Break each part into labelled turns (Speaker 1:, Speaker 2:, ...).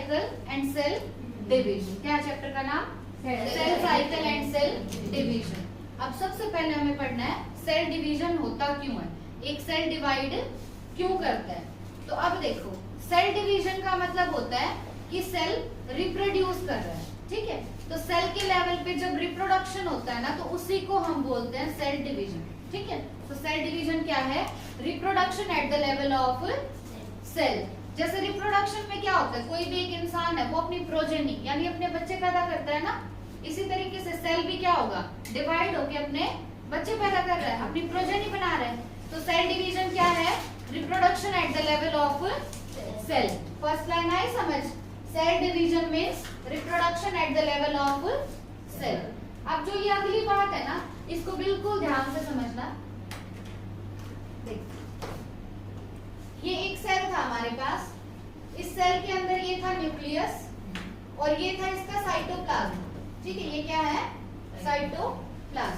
Speaker 1: Cycle and cell division. क्या chapter का नाम? Cell cycle and cell division. अब सबसे पहले हमें पढ़ना है सेल डिवीजन होता क्यों है, एक सेल डिवाइड क्यों करता है। तो अब देखो, सेल डिवीजन का मतलब होता है कि सेल रिप्रोड्यूस कर रहा है, ठीक है। तो सेल के लेवल पे जब रिप्रोडक्शन होता है ना, तो उसी को हम बोलते हैं सेल डिवीजन, ठीक है। तो सेल डिवीजन क्या है? Reproduction at the level of cell. जैसे रिप्रोडक्शन में क्या होता है, कोई भी एक इंसान है वो अपनी प्रोजेनी यानी अपने बच्चे पैदा करता है ना, इसी तरीके से सेल भी क्या होगा, डिवाइड होके अपने बच्चे पैदा कर रहा है, अपनी प्रोजेनी बना रहा है। तो सेल डिवीजन क्या है? Reproduction at the level of cell. First line आई समझ? Cell division means reproduction at the level of cell. अब जो ये अगली बात है ना, इसको बिल्कुल ध्यान से समझना। ये एक सेल था हमारे पास, इस सेल के अंदर ये था न्यूक्लियस और ये था इसका साइटोप्लाज्म, ठीक है। ये क्या है? साइटोप्लाज्म।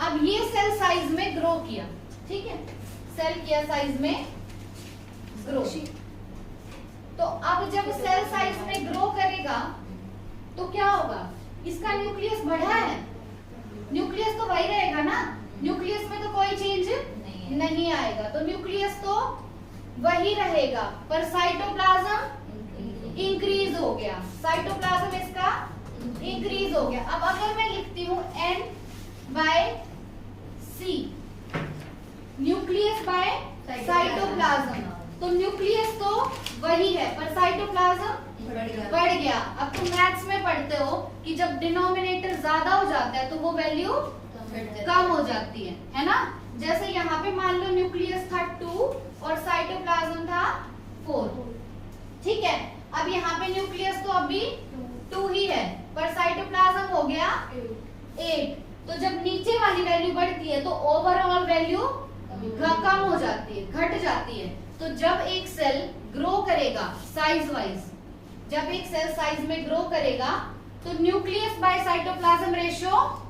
Speaker 1: अब ये सेल साइज में ग्रो किया, ठीक है, सेल किया साइज में ग्रो। तो अब जब सेल साइज में ग्रो करेगा तो क्या होगा, इसका न्यूक्लियस बढ़ा है, न्यूक्लियस तो वही रहेगा ना, न्यूक्लियस में तो कोई चेंज नहीं आएगा, तो न्यूक्लियस तो वही रहेगा, पर साइटोप्लाज्म इंक्रीज हो गया, साइटोप्लाज्म इसका इंक्रीज हो गया। अब अगर मैं लिखती हूँ N/C, न्यूक्लियस बाय साइटोप्लाज्म, तो न्यूक्लियस तो वही है पर साइटोप्लाज्म बढ़ गया। अब तुम मैथ्स में पढ़ते हो कि जब डिनोमिनेटर ज्यादा हो जाता है तो वो वैल्यू कम हो जाती है ना। जैसे यहाँ पे मान लो न्यूक्लियस था 2 और साइटोप्लाज्म था 4, ठीक है। अब यहाँ पे न्यूक्लियस तो अभी 2 ही है पर साइटोप्लाज्म हो गया 8। तो जब नीचे वाली वैल्यू बढ़ती है तो ओवरऑल वैल्यू कम हो जाती है, घट जाती है। तो जब एक सेल ग्रो करेगा साइज वाइज, जब एक सेल साइज में ग्रो करेगा तो न्यूक्लियस बाय साइटोप्लाज्म रेशियो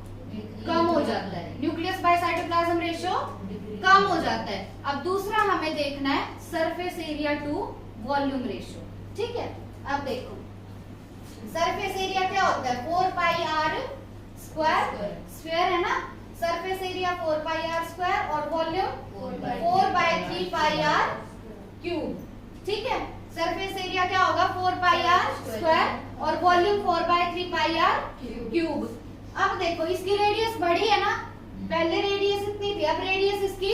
Speaker 1: कम हो जाता है, न्यूक्लियस बाय साइटोप्लाज्म रेशियो कम हो जाता है। अब दूसरा हमें देखना है surface area to volume ratio, ठीक है। अब देखो सरफेस एरिया क्या होता है, 4πr स्क्वायर, स्फीयर है ना, सरफेस एरिया 4πr स्क्वायर और वॉल्यूम 4/3πr क्यूब, ठीक है। सरफेस एरिया क्या होगा, 4πr स्क्वायर और वॉल्यूम 4/3πr क्यूब। अब देखो इसकी रेडियस बढ़ी है ना, पहले रेडियस इतनी थी, अब रेडियस इसकी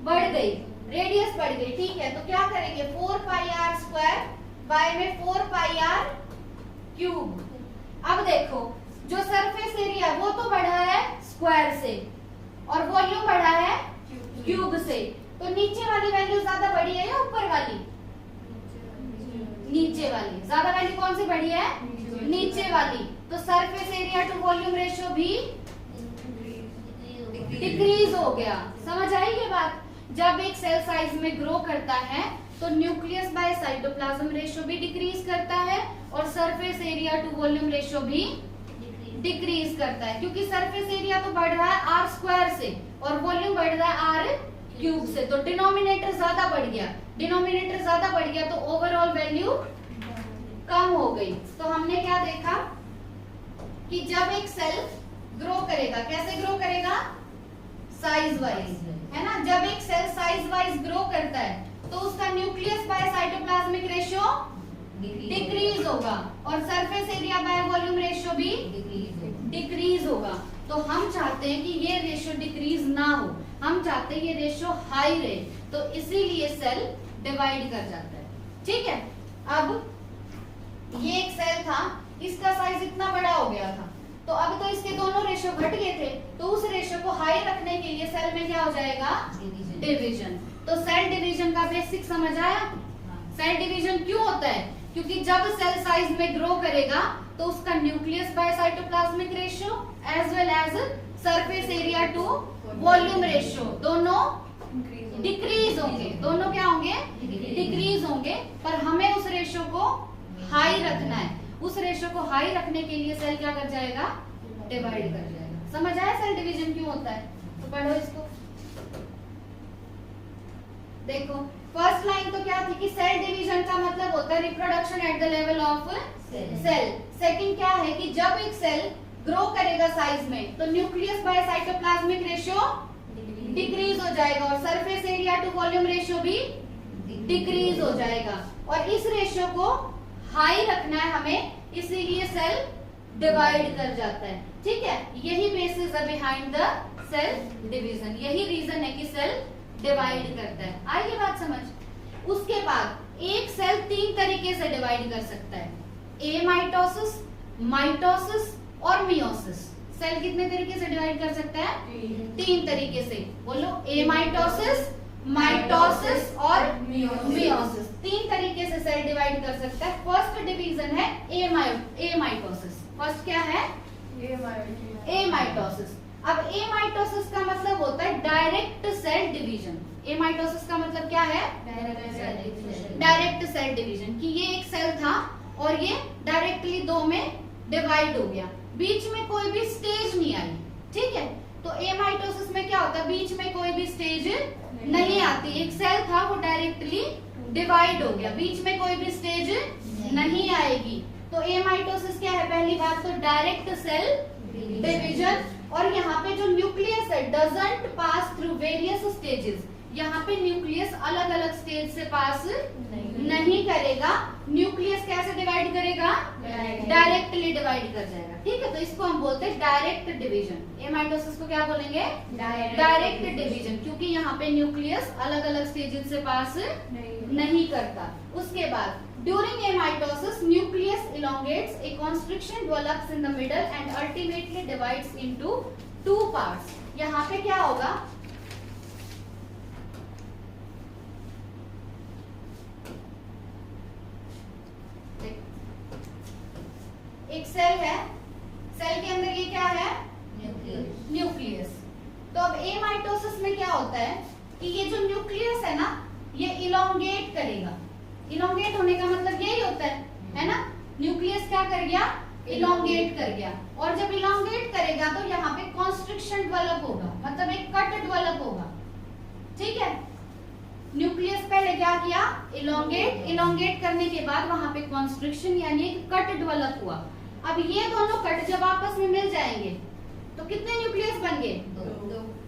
Speaker 1: बढ़ गई, रेडियस बढ़ गई, ठीक है। तो क्या करेंगे, 4πr स्क्वायर बाय में 4πr क्यूब। अब देखो जो सरफेस एरिया वो तो बढ़ा है स्क्वायर से और वॉल्यूम बढ़ा है क्यूब से, तो नीचे वाली वैल्यू ज्यादा बढ़ी है या ऊपर वाली? नीचे वाली। ज्यादा वैल्यू कौन सी बढ़ी है? नीचे वाली। तो surface area to volume ratio भी डिक्रीज हो गया। समझ आई ये बात? जब एक सेल साइज में ग्रो करता है तो न्यूक्लियस बाय साइटोप्लाज्म रेशियो भी डिक्रीज करता है और surface area to volume ratio भी डिक्रीज करता है, क्योंकि सरफेस एरिया तो बढ़ रहा है आर स्क्वायर से और वॉल्यूम बढ़ रहा है आर क्यूब से, तो डिनोमिनेटर ज्यादा बढ़ गया, डिनोमिनेटर ज्यादा बढ़ गया तो ओवरऑल वैल्यू कम हो गई। तो हमने क्या देखा कि जब एक सेल ग्रो करेगा, कैसे ग्रो करेगा, साइज वाइज, है ना। जब एक सेल साइज वाइज ग्रो करता है तो उसका nucleus by cytoplasmic ratio decrease होगा और surface area by volume ratio भी डिक्रीज होगा। तो हम चाहते हैं कि ये रेशियो डिक्रीज ना हो, हम चाहते हैं ये रेशियो हाई रहे, तो इसीलिए सेल डिवाइड कर जाता है, ठीक है। अब ये एक सेल था, इसका साइज इतना बड़ा हो गया था, तो अब तो इसके दोनों रेशियो घट गए थे, तो उस रेशियो को हाई रखने के लिए सेल में क्या हो जाएगा, डिवीजन। तो सेल डिवीजन का बेसिक समझ आया? सेल डिवीजन क्यों होता है, क्योंकि जब सेल साइज में ग्रो करेगा तो उसका nucleus by cytoplasmic ratio as well as surface area to volume ratio दोनों डिक्रीज होंगे, दोनों क्या होंगे, डिक्रीज होंगे। पर हमें उस रेशियो को हाई रखना है, उस रेशियो को हाई रखने के लिए सेल क्या कर जाएगा, डिवाइड कर जाएगा। समझ आया सेल डिवीजन क्यों होता है? तो पढ़ो इसको। देखो फर्स्ट लाइन तो क्या थी कि सेल डिवीजन डिवीजन का मतलब होता है reproduction at the level of cell. Second क्या है कि जब एक सेल ग्रो करेगा साइज में तो nucleus by cytoplasmic ratio decrease हो जाएगा और surface area to volume ratio भी डिक्रीज हो जाएगा, और इस रेशियो को हाई रखना है हमें, इसीलिए सेल डिवाइड कर जाता है। ठीक है, यही बेसिस है बिहाइंड द सेल डिवीजन, यही रीजन है कि सेल डिवाइड करता है। आइए बात समझ। उसके बाद एक सेल 3 तरीके से डिवाइड कर सकता है, एमाइटोसिस, माइटोसिस और मियोसिस। सेल कितने तरीके से डिवाइड कर सकता है? 3 तरीके से। बोलो, एमाइटोसिस, माइटोसिस और मियोसिस। 3 तरीके से सेल डिवाइड कर सकता है। फर्स्ट डिवीजन है एमाइटोसिस। फर्स्ट क्या है? एमाइटोसिस। अब एमाइटोसिस का मतलब होता है डायरेक्ट सेल डिवीजन। एमाइटोसिस का मतलब क्या है? डायरेक्ट सेल डिवीजन, कि ये एक सेल था और ये डायरेक्टली 2 में डिवाइड हो गया, बीच में कोई भी स्टेज नहीं आई। ठीक है, तो एमाइटोसिस में क्या होता है? बीच में कोई भी स्टेज नहीं आती। एक सेल था वो डायरेक्टली डिवाइड हो गया, बीच में कोई भी स्टेज नहीं आएगी। तो एमाइटोसिस क्या है? पहली बात तो डायरेक्ट सेल डिवीजन। और यहाँ पे जो न्यूक्लियस है doesn't pass through various stages, यहाँ पे न्यूक्लियस अलग अलग स्टेज से पास नहीं करेगा। न्यूक्लियस कैसे डिवाइड करेगा? डायरेक्टली डिवाइड कर जाएगा। ठीक है, तो इसको हम बोलते हैं डायरेक्ट डिवीजन। एमाइटोसिस को क्या बोलेंगे? डायरेक्ट डिवीजन, क्योंकि यहाँ पे न्यूक्लियस अलग अलग स्टेजेस से पास नहीं करता। उसके बाद during amitosis nucleus elongates, a constriction develops in the middle and ultimately divides into 2 parts। यहाँ पे क्या होगा? एक सेल है, सेल के अंदर ये क्या है? न्यूक्लियस। तो अब एमाइटोसिस में क्या होता है कि ये जो न्यूक्लियस है ना, ये इलोंगेट करेगा। इलोंगेट होने का मतलब यही होता है ना? न्यूक्लियस क्या कर गया? इलोंगेट कर गया। और जब इलोंगेट करेगा तो यहाँ पे कॉन्स्ट्रिक्शन डेवलप होगा, मतलब एक कट डेवलप होगा। ठीक है, न्यूक्लियस पहले क्या किया? इलोंगेट। इलोंगेट करने के बाद वहां पे कॉन्स्ट्रिक्शन यानी एक कट डेवलप हुआ। अब ये दोनों कट जब आपस में मिल जाएंगे तो कितने न्यूक्लियस बन गए?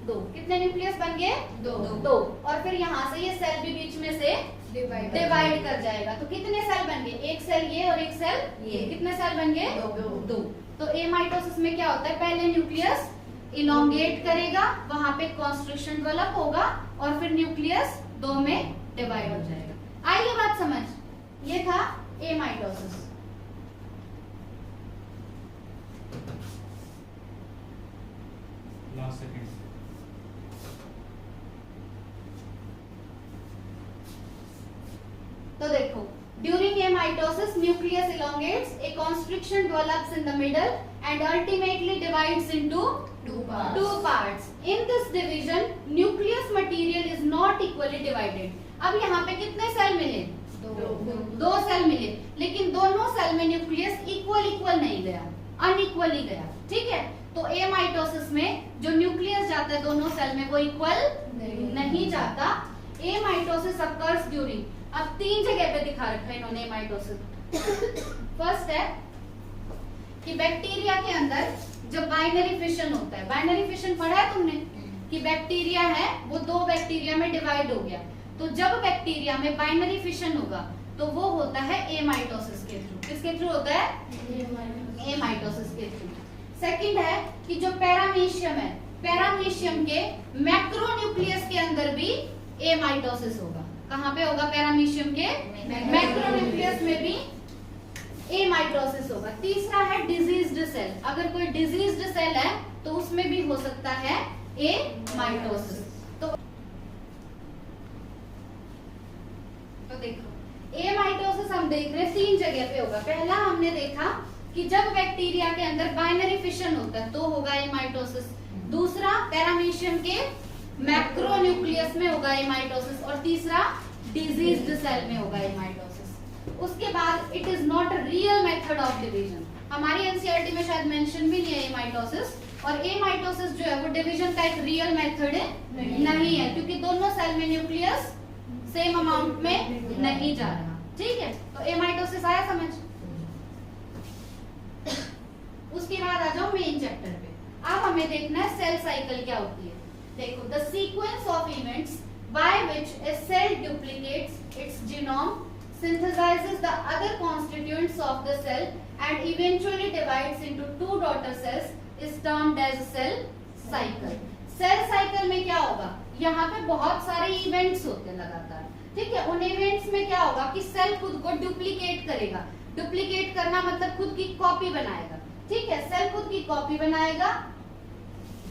Speaker 1: 2। कितने न्यूक्लियस बन गए? 2। और फिर यहाँ से ये सेल भी बीच में से डिवाइड कर जाएगा। तो कितने सेल बन गए? एक सेल ये और एक सेल ये। कितने सेल बन गए? 2। तो एमाइटोसिस में क्या होता है? पहले न्यूक्लियस इलोंगेट करेगा, वहां पे कॉन्स्ट्रिक्शन डेवलप होगा और फिर न्यूक्लियस 2 में डिवाइड हो जाएगा। आइए बात समझ। ये था एमाइटोसिस।
Speaker 2: Last second.
Speaker 1: तो देखो, during amitosis nucleus elongates, a constriction develops in the middle and ultimately divides into 2 parts. In this division, nucleus material is not equally divided. अब यहाँ पे कितने सेल मिले? 2 सेल मिले, लेकिन दोनों सेल में न्यूक्लियस इक्वल नहीं गया, अनइक्वली गया। ठीक है, तो एमाइटोसिस में जो न्यूक्लियस जाता है दोनों सेल में वो इक्वल नहीं जाता। एमाइटोसिस occurs during, अब 3 जगह पे दिखा रखा है इन्होंने एमाइटोसिस। फर्स्ट है कि बैक्टीरिया के अंदर जब बाइनरी फिशन होता है, बाइनरी फिशन पढ़ा है तुमने कि बैक्टीरिया है वो 2 बैक्टीरिया में डिवाइड हो गया, तो जब बैक्टीरिया में बाइनरी फिशन होगा तो वो होता है एमाइटोसिस के थ्रू। किसके थ्रू होता है? एमाइटोसिस के थ्रू। सेकंड है कि जो पैरामीशियम है, पैरामीशियम के मैक्रोन्यूक्लियस के अंदर भी एमाइटोसिस होगा। कहाँ पे होगा? पैरामीशियम के मैक्रोन्यूक्लियस में भी एमाइटोसिस होगा। तीसरा है डिजीज्ड सेल। अगर कोई डिजीज्ड सेल है तो उसमें भी हो सकता है एमाइटोसिस। तो देखो, एमाइटोसिस हम देख रहे हैं 3 जगह पे होगा। पहला हमने देखा कि जब बैक्टीरिया के अंदर बाइनरी फिशन होता है तो होगा एमाइटोसिस। दूसरा, पैरामीशियम के मैक्रोन्यूक्लियस में होगा एमाइटोसिस। और तीसरा, डिजीज्ड सेल में होगा एमाइटोसिस। उसके बाद it is not a real method of division. हमारी एनसीईआरटी में शायद मेंशन भी नहीं है एमाइटोसिस। और एमाइटोसिस जो है वो डिवीजन का एक रियल मेथड नहीं है, क्योंकि दोनों सेल में न्यूक्लियस सेम अमाउंट में नहीं जा रहा। ठीक है, तो एमाइटोसिस आया समझ। उसके बाद आ जाओ मेन चैप्टर पे। अब हमें देखना है सेल साइकिल क्या होती है। देखो, the sequence of events by which a cell duplicates its genome, synthesizes the other constituents of the cell and eventually divides into two daughter cells is termed as cell cycle. Cell cycle में क्या होगा, यहाँ पे बहुत सारे events होते हैं लगातार, ठीक है। उन इवेंट्स में क्या होगा कि सेल खुद को डुप्लीकेट करेगा। डुप्लीकेट करना मतलब खुद की कॉपी बनाएगा, ठीक है। सेल खुद की कॉपी बनाएगा,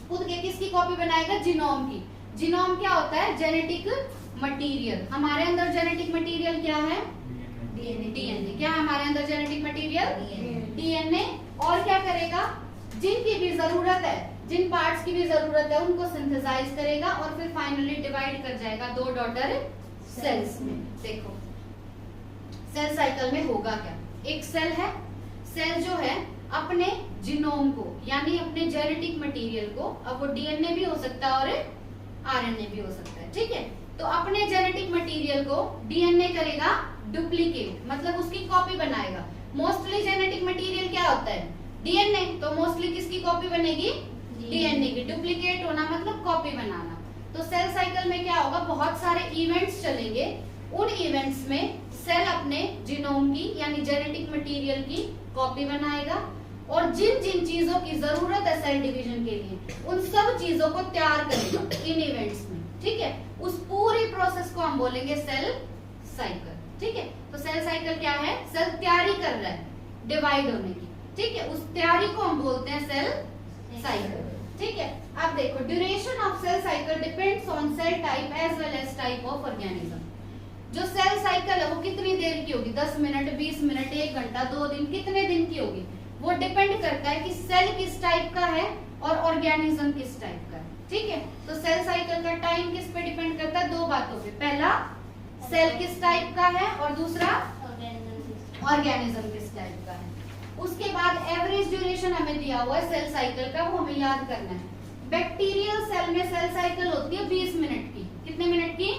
Speaker 1: खुद के किसकी कॉपी बनाएगा, जीनोम की। जीनोम क्या होता है, जेनेटिक मटेरियल। हमारे अंदर जेनेटिक मटेरियल क्या है, डीएनए। क्या है हमारे अंदर जेनेटिक मटेरियल, डीएनए। और क्या करेगा, जिनकी भी जरूरत है, जिन पार्ट्स की भी जरूरत है उनको सिंथेसाइज करेगा और फिर फाइनली डिवाइड कर जाएगा दो डॉटर सेल्स में। देखो सेल साइकिल में होगा क्या, एक सेल है, सेल जो है अपने जीनोम को यानी अपने जेनेटिक मटेरियल को, अब वो डीएनए भी हो सकता है और आरएनए भी हो सकता है, ठीक है। तो अपने जेनेटिक मटेरियल को डीएनए करेगा डुप्लीकेट, मतलब उसकी कॉपी बनाएगा। मोस्टली जेनेटिक मटेरियल क्या होता है, डीएनए, तो मोस्टली किसकी कॉपी बनेगी, डीएनए की। डुप्लीकेट होना मतलब कॉपी बनाना। तो सेल साइकिल में क्या होगा, बहुत सारे इवेंट्स चलेंगे। उन इवेंट्स में सेल अपने जीनोम की यानी जेनेटिक मटेरियल की कॉपी बनाएगा और जिन जिन चीजों की जरूरत है सेल डिवीजन के लिए उन सब चीजों को तैयार करेगा इन इवेंट्स में, ठीक है। उस पूरी प्रोसेस को हम बोलेंगे सेल साइकिल, ठीक है। तो सेल साइकिल क्या है, सेल तैयारी कर रहा है डिवाइड होने की, ठीक है। उस तैयारी को हम बोलते हैं सेल साइकिल, ठीक है। अब देखो, duration of cell cycle depends on cell type as well as type of organism. जो सेल साइकिल है वो कितनी देर की होगी, 10 मिनट, 20 मिनट, 1 घंटा, 2 दिन, कितने दिन की होगी, वो डिपेंड करता है कि सेल किस टाइप का है और ऑर्गेनिज्म किस टाइप का है, ठीक है। तो सेल साइकिल का टाइम किस पे डिपेंड करता है, दो बातों पे। पहला सेल किस टाइप का है और दूसरा ऑर्गेनिज्म किस टाइप का है। उसके बाद एवरेज ड्यूरेशन हमें दिया हुआ है सेल साइकिल का, वो हमें याद करना है। बैक्टीरियल सेल में सेल साइकिल होती है 20 मिनट की। कितने मिनट की,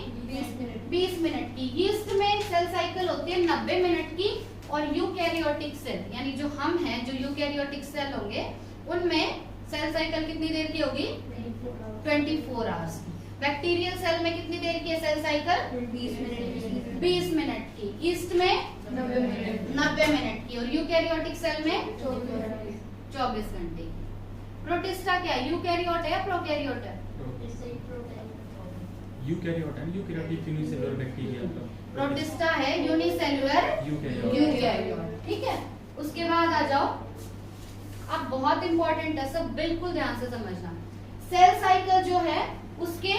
Speaker 1: 20 मिनट की। यीस्ट में सेल साइकिल होती है 90 मिनट की। और यूकैरियोटिक सेल यानी जो हम हैं, जो यूकैरियोटिक सेल होंगे उनमें सेल साइकिल कितनी देर की होगी, 24 आवर्स की। बैक्टीरियल सेल में कितनी देर की है सेल साइकिल, 20 मिनट की। यीस्ट में 90 मिनट की और यूकैरियोटिक सेल में 24 घंटे की। प्रोटिस्टा क्या है, यूकैरियोट है या प्रोकैरियोट है,
Speaker 2: यूकैरियोट है, यूकैरियोटिक यूनिसेलुलर बैक्टीरिया।
Speaker 1: प्रोटिस्टा है यूनिसेलुलर यूकैरियोट, ठीक है। उसके बाद आ जाओ, अब बहुत इंपॉर्टेंट है, सब बिल्कुल ध्यान से समझना। सेल साइकिल जो है उसके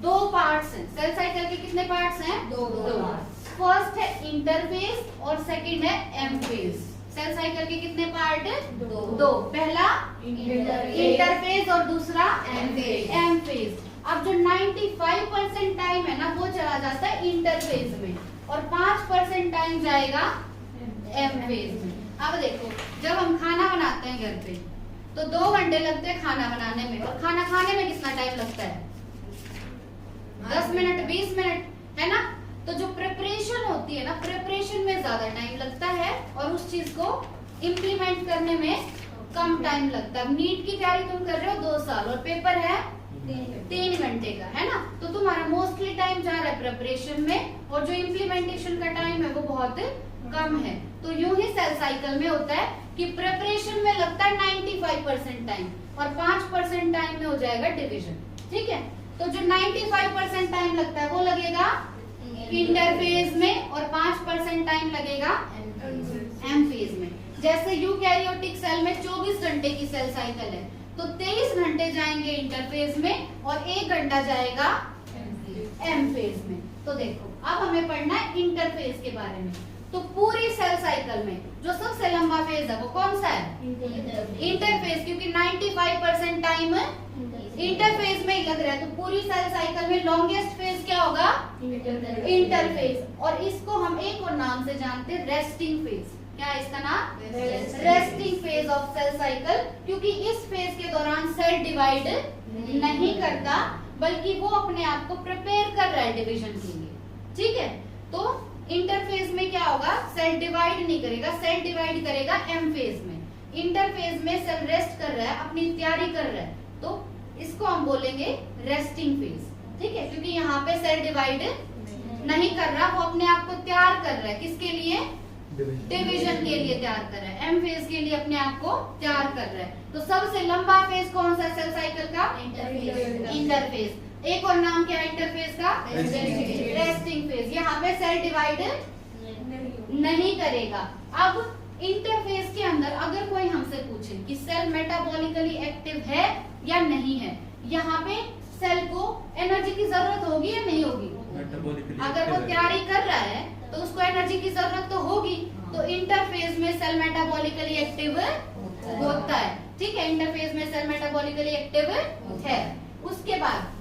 Speaker 1: दो पार्ट्स हैं। सेल साइकिल के कितने पार्ट्स हैं, दो। फर्स्ट है इंटरफेज और सेकंड है एम फेज। सेल साइकिल के कितने पार्ट, दो। पहला इंटरफेज और दूसरा एम फेज। अब जो 95% टाइम है ना वो चला जाता है इंटरफेज में और 5% टाइम जाएगा एम फेज में। अब देखो, जब हम खाना बनाते हैं घर पे तो 2 घंटे लगते हैं खाना बनाने में और खाना खाने में कितना टाइम लगता है, 10 मिनट, 20 मिनट, है ना। तो जो प्रिपरेशन होती है ना, प्रिपरेशन में ज्यादा टाइम लगता है और उस चीज को इम्प्लीमेंट करने में कम टाइम लगता है। नीट की तैयारी तुम कर रहे हो 2 साल और पेपर है 3 घंटे का, है ना। तो तुम्हारा मोस्टली टाइम जा रहा है प्रिपरेशन में और जो इम्प्लीमेंटेशन का टाइम है वो बहुत कम है। तो यूं ही सेल साइकिल में होता है कि प्रिपरेशन में लगता है 95% टाइम और 5% टाइम में हो जाएगा डिवीजन, ठीक है। तो जो 95% टाइम लगता है वो लगेगा इंटरफेज में और 5% टाइम लगेगा एम फेज में। जैसे यूकैरियोटिक सेल में 24 घंटे की सेल साइकिल है तो 23 घंटे जाएंगे इंटरफेज में और 1 घंटा जाएगा एम फेज में। तो देखो, अब हमें पढ़ना है इंटरफेज के बारे में। तो पूरी सेल साइकिल में जो सबसे लंबा फेज है वो कौन सा है, इंटरफेज, क्योंकि 95% टाइम इंटरफेज में ही लग रहा है। तो पूरी सेल साइकिल में लॉन्गेस्ट फेज क्या होगा, इंटरफेज। और इसको हम एक और नाम से जानते हैं, रेस्टिंग फेज। क्या है इसका नाम, resting phase of cell cycle, क्योंकि इस फेज के दौरान सेल डिवाइड नहीं करता बल्कि वो अपने आप को प्रिपेयर कर रहा है डिवीजन के लिए, ठीक है। तो इंटरफेज में क्या होगा, सेल डिवाइड नहीं करेगा, सेल डिवाइड करेगा एम फेज में। इंटरफेज में सेल रेस्ट कर रहा है, अपनी तैयारी कर रहा है, तो इसको हम बोलेंगे रेस्टिंग फेज, ठीक है, क्योंकि यहाँ पे सेल डिवाइड नहीं कर रहा, वो अपने आप को तैयार कर रहा है, किसके लिए, डिवीजन के लिए तैयार कर रहा है, एम फेज के लिए अपने आप को तैयार कर रहा है। तो सबसे लंबा फेज कौन सा सेल साइकिल का, इंटरफेज। एक और नाम क्या है इंटरफेज का, रेस्टिंग फेज। यहाँ पे सेल डिवाइड नहीं करेगा। अब इंटरफेज के अंदर अगर कोई हमसे पूछे कि सेल मेटाबॉलिकली एक्टिव है या नहीं है, यहाँ पे सेल को एनर्जी की जरूरत होगी या नहीं होगी, अगर वो तैयारी कर रहा है तो उसको एनर्जी की जरूरत तो होगी, तो इंटरफेज में सेल मेटाबॉलिकली एक्टिव होता है, ठीक है, इंटरफेज में सेल मेटाबॉलिकली एक्टिव है। उसके बाद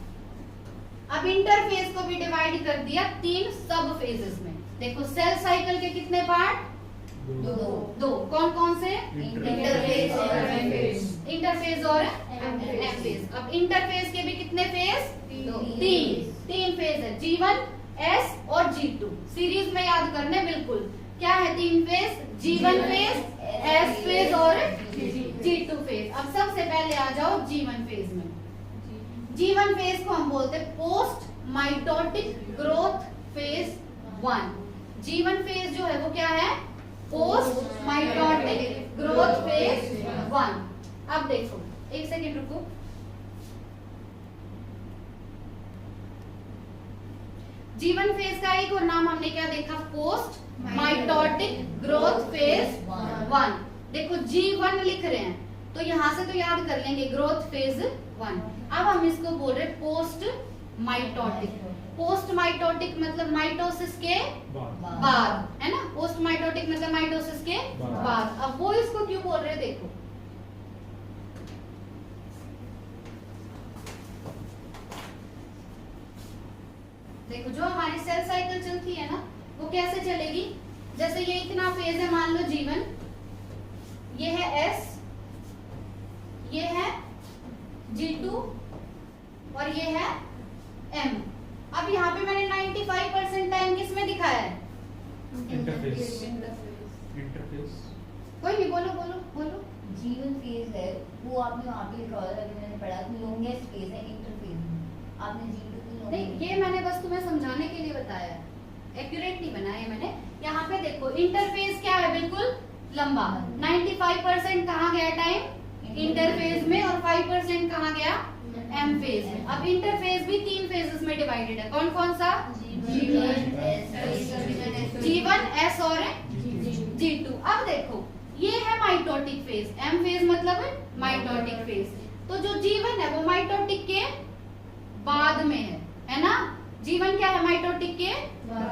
Speaker 1: अब इंटरफेज को भी डिवाइड कर दिया 3 सब फेजेस में। देखो सेल साइकिल के कितने पार्ट, दो। कौन कौन से, इंटरफेज और एम फेज। अब इंटरफेज के भी कितने फेज, 3 फेज है, G1, S और G2। सीरीज में याद करने बिल्कुल, क्या है 3 phase, G1 phase, S phase और G2 फेज। अब सबसे पहले आ जाओ G1 फेज में। G1 फेज को हम बोलते हैं post mitotic growth phase 1। G1 phase जो है वो क्या है, पोस्ट माइटोटिक ग्रोथ फेज 1। अब देखो, एक सेकेंड रुको, G1 फेज का एक और नाम हमने क्या देखा, पोस्ट माइटोटिक ग्रोथ फेज 1। देखो G1 लिख रहे हैं तो यहां से तो याद कर लेंगे ग्रोथ फेज 1। अब हम इसको बोल रहे पोस्ट माइटोटिक। पोस्ट माइटोटिक मतलब माइटोसिस के बाद, है ना, पोस्ट माइटोटिक मतलब माइटोसिस के बाद। अब वो इसको क्यों बोल रहे हैं, देखो देखो जो हमारी सेल साइकिल चलती है ना, वो कैसे चलेगी, जैसे ये इतना फेज है, मान लो G1, ये है S, ये है G2 और ये है M। अब यहाँ पे मैंने 95% टाइम किस में दिखाया है,
Speaker 2: इंटरफेस।
Speaker 1: कोई नहीं, बोलो बोलो बोलो।
Speaker 3: G1 फेज है, वो आपने वहाँ पे लिखा हुआ था, अभी मैंने पढ़ा, लॉन्गेस्ट फेज है इंटरफेज में। आपने G2
Speaker 1: नहीं, ये मैंने बस तुम्हें समझाने के लिए बताया है, एक्यूरेट नहीं बनाया मैंने। यहाँ पे देखो इंटरफेज क्या है, बिल्कुल लंबा। 95% कहाँ गया टाइम, इंटरफेज में, और 5% कहाँ गया, एम फेज में। अब इंटरफेज भी 3 फेजेस में डिवाइडेड है, कौन कौन सा, G1, S और G2। अब देखो ये है माइटोटिक फेज, एम फेज मतलब माइटोटिक फेज। तो जो G1 है वो माइटोटिक के बाद में है ना, G1 क्या है, माइटोटिक के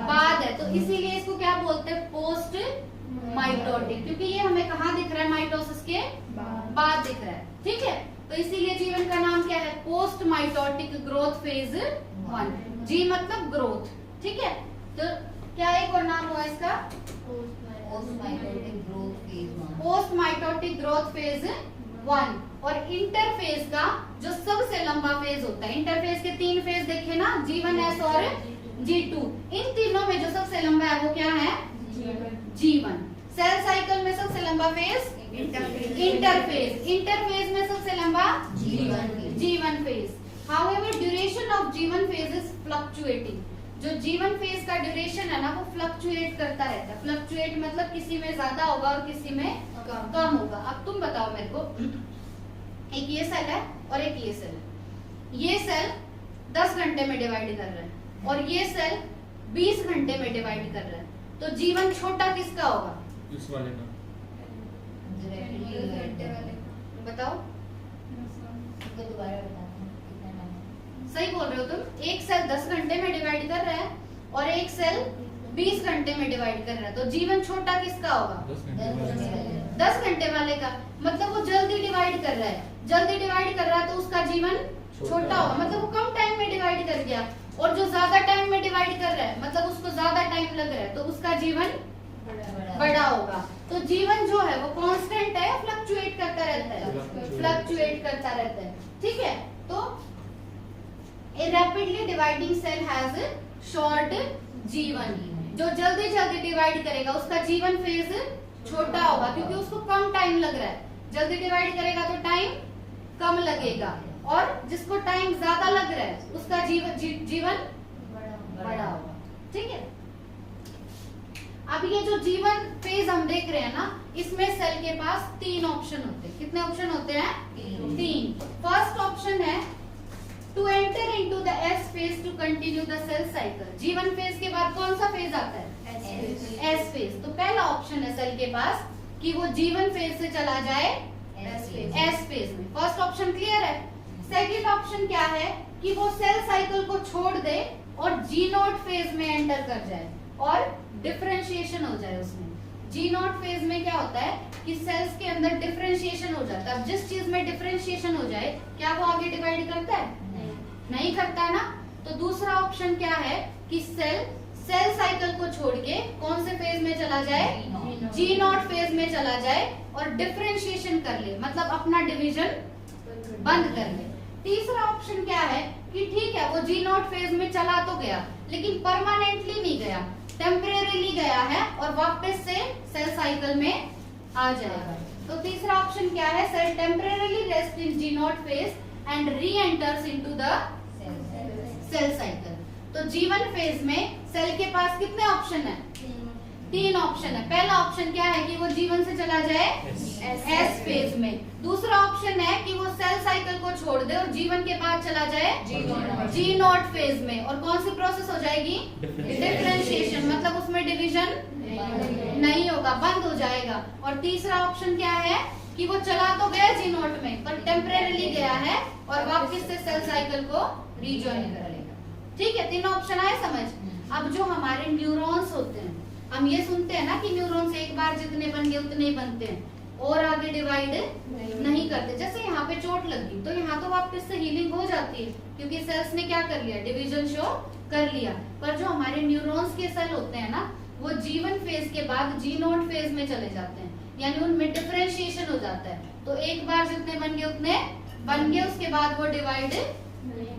Speaker 1: बाद है, तो इसीलिए इसको क्या बोलते हैं, पोस्ट माइटोटिक, क्योंकि ये हमें कहाँ दिख रहा है, माइटोसिस के बाद दिख रहा है, ठीक है। तो इसीलिए G1 का नाम क्या है, post mitotic growth phase 1। G मतलब ग्रोथ, ठीक है। तो क्या एक और नाम हुआ इसका,
Speaker 3: post mitotic growth phase 1।
Speaker 1: Post mitotic growth phase 1। और इंटरफेज का जो सबसे लंबा फेज होता है, इंटरफेज के 3 फेज देखे ना, G1, S और G2, इन तीनों में जो सबसे लंबा है वो क्या है, G1। सेल साइकिल में सबसे लंबा फेज इंटरफेज। इंटरफेज में सबसे लंबा G1 phase. However duration of G1 phase is fluctuating. जो G1 फेज का ड्यूरेशन है ना, वो फ्लक्चुएट करता रहता है। फ्लक्चुएट मतलब किसी में ज्यादा होगा और किसी में कम होगा। अब तुम बताओ मेरे को, एक ये सेल है और एक ये सेल है। ये सेल 10 घंटे में डिवाइड कर रहा है और ये सेल 20 घंटे में डिवाइड कर रहा है, तो G1 छोटा किसका होगा,
Speaker 2: इस वाले का।
Speaker 1: बताओ,
Speaker 3: दोबारा बताते हैं कितना टाइम।
Speaker 1: सही बोल रहे हो तुम। एक सेल 10 घंटे में डिवाइड कर रहा है और एक सेल 20 घंटे में डिवाइड कर रहा है, तो G1 छोटा किसका होगा, 10 घंटे वाले का। मतलब वो जल्दी डिवाइड कर रहा है, जल्दी डिवाइड कर रहा है तो उसका G1 छोटा होगा, मतलब वो कम टाइम में डिवाइड कर गया। और जो ज्यादा टाइम में डिवाइड कर रहा है, मतलब उसको ज्यादा टाइम लग रहा है, तो उसका G1 बड़ा होगा। तो G1 जो है वो कांस्टेंट है, फ्लक्चुएट करता रहता है, फ्लक्चुएट करता रहता है, ठीक है। तो a rapidly dividing cell has a short G1, जो जल्दी जल्दी डिवाइड करेगा उसका जीवन फेज छोटा होगा, क्योंकि उसको कम टाइम लग रहा है। जल्दी डिवाइड करेगा तो टाइम कम लगेगा, और जिसको टाइम ज्यादा लग रहा है उसका जीवन बड़ा होगा। ठीक है, अब ये जो जीवन फेज हम देख रहे हैं ना, इसमें सेल के पास 3 ऑप्शन होते हैं। कितने ऑप्शन होते हैं? 3। फर्स्ट ऑप्शन है to enter into the S phase to continue the cell cycle. जीवन फेज के बाद कौन सा फेज आता है? S phase. तो पहला ऑप्शन है सेल के पास कि वो जीवन फेज से चला जाए एस फेज में। फर्स्ट ऑप्शन क्लियर है। सेकंड ऑप्शन क्या है कि वो सेल साइकिल को छोड़ दे और जी नॉट फेज में एंटर कर जाए और डिफरेंशिएशन हो जाए उसमें। जी नॉट फेज में क्या होता है कि सेल्स के अंदर डिफरेंशिएशन हो जाता है। अब जिस चीज में डिफरेंशिएशन हो जाए, क्या वो आगे डिवाइड करता है? नहीं करता ना। तो दूसरा ऑप्शन क्या है कि सेल साइकिल को छोड़ के कौन से फेज में चला जाए? जी नॉट फेज में चला जाए और डिफरेंशिएशन कर ले, मतलब अपना डिवीजन बंद कर ले। तीसरा ऑप्शन क्या है कि ठीक है वो जी नॉट फेज में चला तो गया, लेकिन परमानेंटली नहीं गया, टेम्परेरीली गया है और वापस से सेल साइकिल में आ जाएगा। तो तीसरा ऑप्शन क्या है? Cell temporarily rest in G naught phase and re-enters into the cell cycle. तो जीवन फेज में सेल के पास कितने ऑप्शन है? 3 ऑप्शन है। पहला ऑप्शन क्या है कि वो जीवन से चला जाए एस फेज में। दूसरा ऑप्शन है कि वो सेल साइकिल को छोड़ दे और जीवन के बाद चला जाए जी नॉट फेज में। और कौन सी प्रोसेस हो जाएगी? डिफरेंशिएशन, मतलब उसमें डिवीजन नहीं होगा, बंद हो जाएगा। और तीसरा ऑप्शन क्या है कि वो चला तो गया जी नॉट में, पर टेम्परेरीली गया है और वापस से सेल साइकिल को रीजॉइन कर लेगा। ठीक है, 3 ऑप्शन आए समझ। अब जो हमारे न्यूरॉन्स होते हैं, हम ये सुनते हैं ना कि न्यूरॉन्स एक बार जितने बन गए उतने ही बनते हैं और आगे डिवाइड नहीं करते। जैसे यहाँ पे चोट लगी तो यहाँ तो वापस से हीलिंग हो जाती है, क्योंकि सेल्स ने क्या कर लिया? डिवीजन शो कर लिया। पर जो हमारे न्यूरॉन्स के सेल होते हैं ना, वो जीवन फेज के बाद जी नॉट फेज में चले जाते हैं, यानी उनमें डिफरेंशिएशन हो जाता है। तो एक बार जितने बन गए उतने बन गए, उसके बाद वो डिवाइड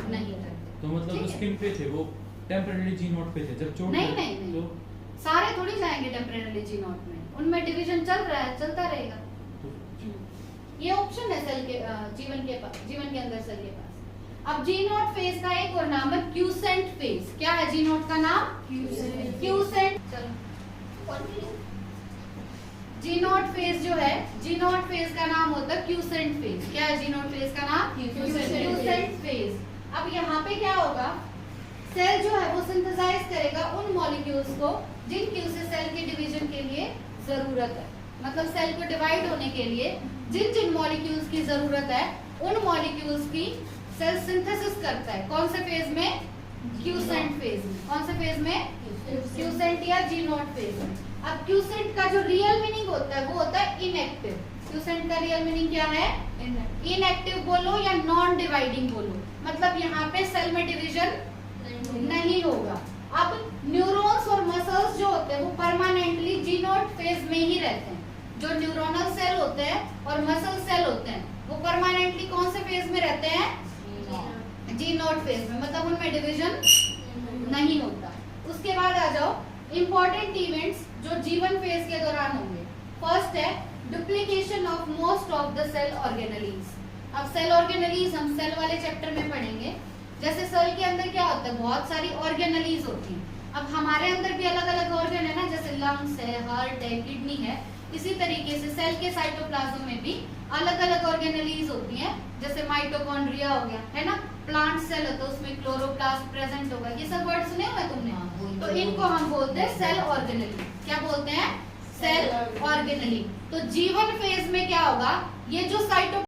Speaker 1: नहीं करते।
Speaker 2: तो मतलब स्किन पे थे वो टेम्परेरी जी नॉट पे थे, जब चोट
Speaker 1: नहीं
Speaker 2: लगी
Speaker 1: नहीं नहीं,
Speaker 2: तो
Speaker 1: सारे थोड़ी जाएंगे टेम्परेरी जी नॉट में, उनमें डिवीजन चल रहा है, चलता रहेगा। ये ऑप्शन है सेल के जीवन के अंदर सेल के पास। अब जी नॉट फेज का एक और नाम है क्यूसेंट फेज। क्या है जी नॉट का नाम? क्यूसेंट। चलो, जी नॉट फेज जो है, जी नॉट फेज का नाम होता है क्यूसेंट फेज। क्या है जी नॉट फेज का नाम? Quotient phase. अब यहाँ पे क्या होगा? सेल जो है वो सिंथेसाइज करेगा उन मॉलिक्यूल्स को जिनकी उसे सेल के डिवीजन के लिए जरूरत है। मतलब सेल को डिवाइड होने के लिए जिन जिन मॉलिक्यूल्स की जरूरत है उन मॉलिक्यूल्स की सेल सिंथेसिस करता है। कौन से फेज में? क्यूसेंट फेज में। कौन से फेज में? क्यूसेंट या जी नॉट फेज में। अब क्यूसेंट का जो रियल मीनिंग होता है वो होता है इनएक्टिव। क्यूसेंट का रियल मीनिंग क्या है? इनएक्टिव बोलो या नॉन डिवाइडिंग बोलो, मतलब यहाँ पे सेल में डिवीजन नहीं होगा। अब न्यूरॉन्स और मसल्स जो होते हैं वो परमानेंटली जी नॉट फेज में ही रहते हैं। जो न्यूरोनल सेल होते हैं और मसल सेल होते हैं वो परमानेंटली कौन से फेज में रहते हैं? जी नॉट फेज में, मतलब उनमें डिवीजन नहीं होता। उसके बाद आ जाओ इंपॉर्टेंट इवेंट्स जो जीवन फेज के दौरान होंगे। फर्स्ट है duplication of most of the cell organelles. अब सेल ऑर्गेनेलीज हम सेल वाले चैप्टर में पढ़ेंगे। जैसे सेल के अंदर क्या होता है? बहुत सारी ऑर्गेनेलीज होती हैं। अब हमारे अंदर भी अलग अलग ऑर्गन है ना, जैसे लंग्स है, हार्ट है, किडनी है। इसी तरीके से सेल के साइटोप्लाज्म में भी अलग अलग ऑर्गेनेलीज होती हैं। जैसे माइटोकॉन्ड्रिया हो गया, है ना, प्लांट सेल होता है उसमें क्लोरोप्लास्ट प्रेजेंट होगा। ये सब वर्ड सुने हुए तुमने? तो इनको हम बोलते हैं सेल ऑर्गेनेली। क्या बोलते हैं? Cell organelle. तो जीवन फेज में क्या होगा? ये जो साइटो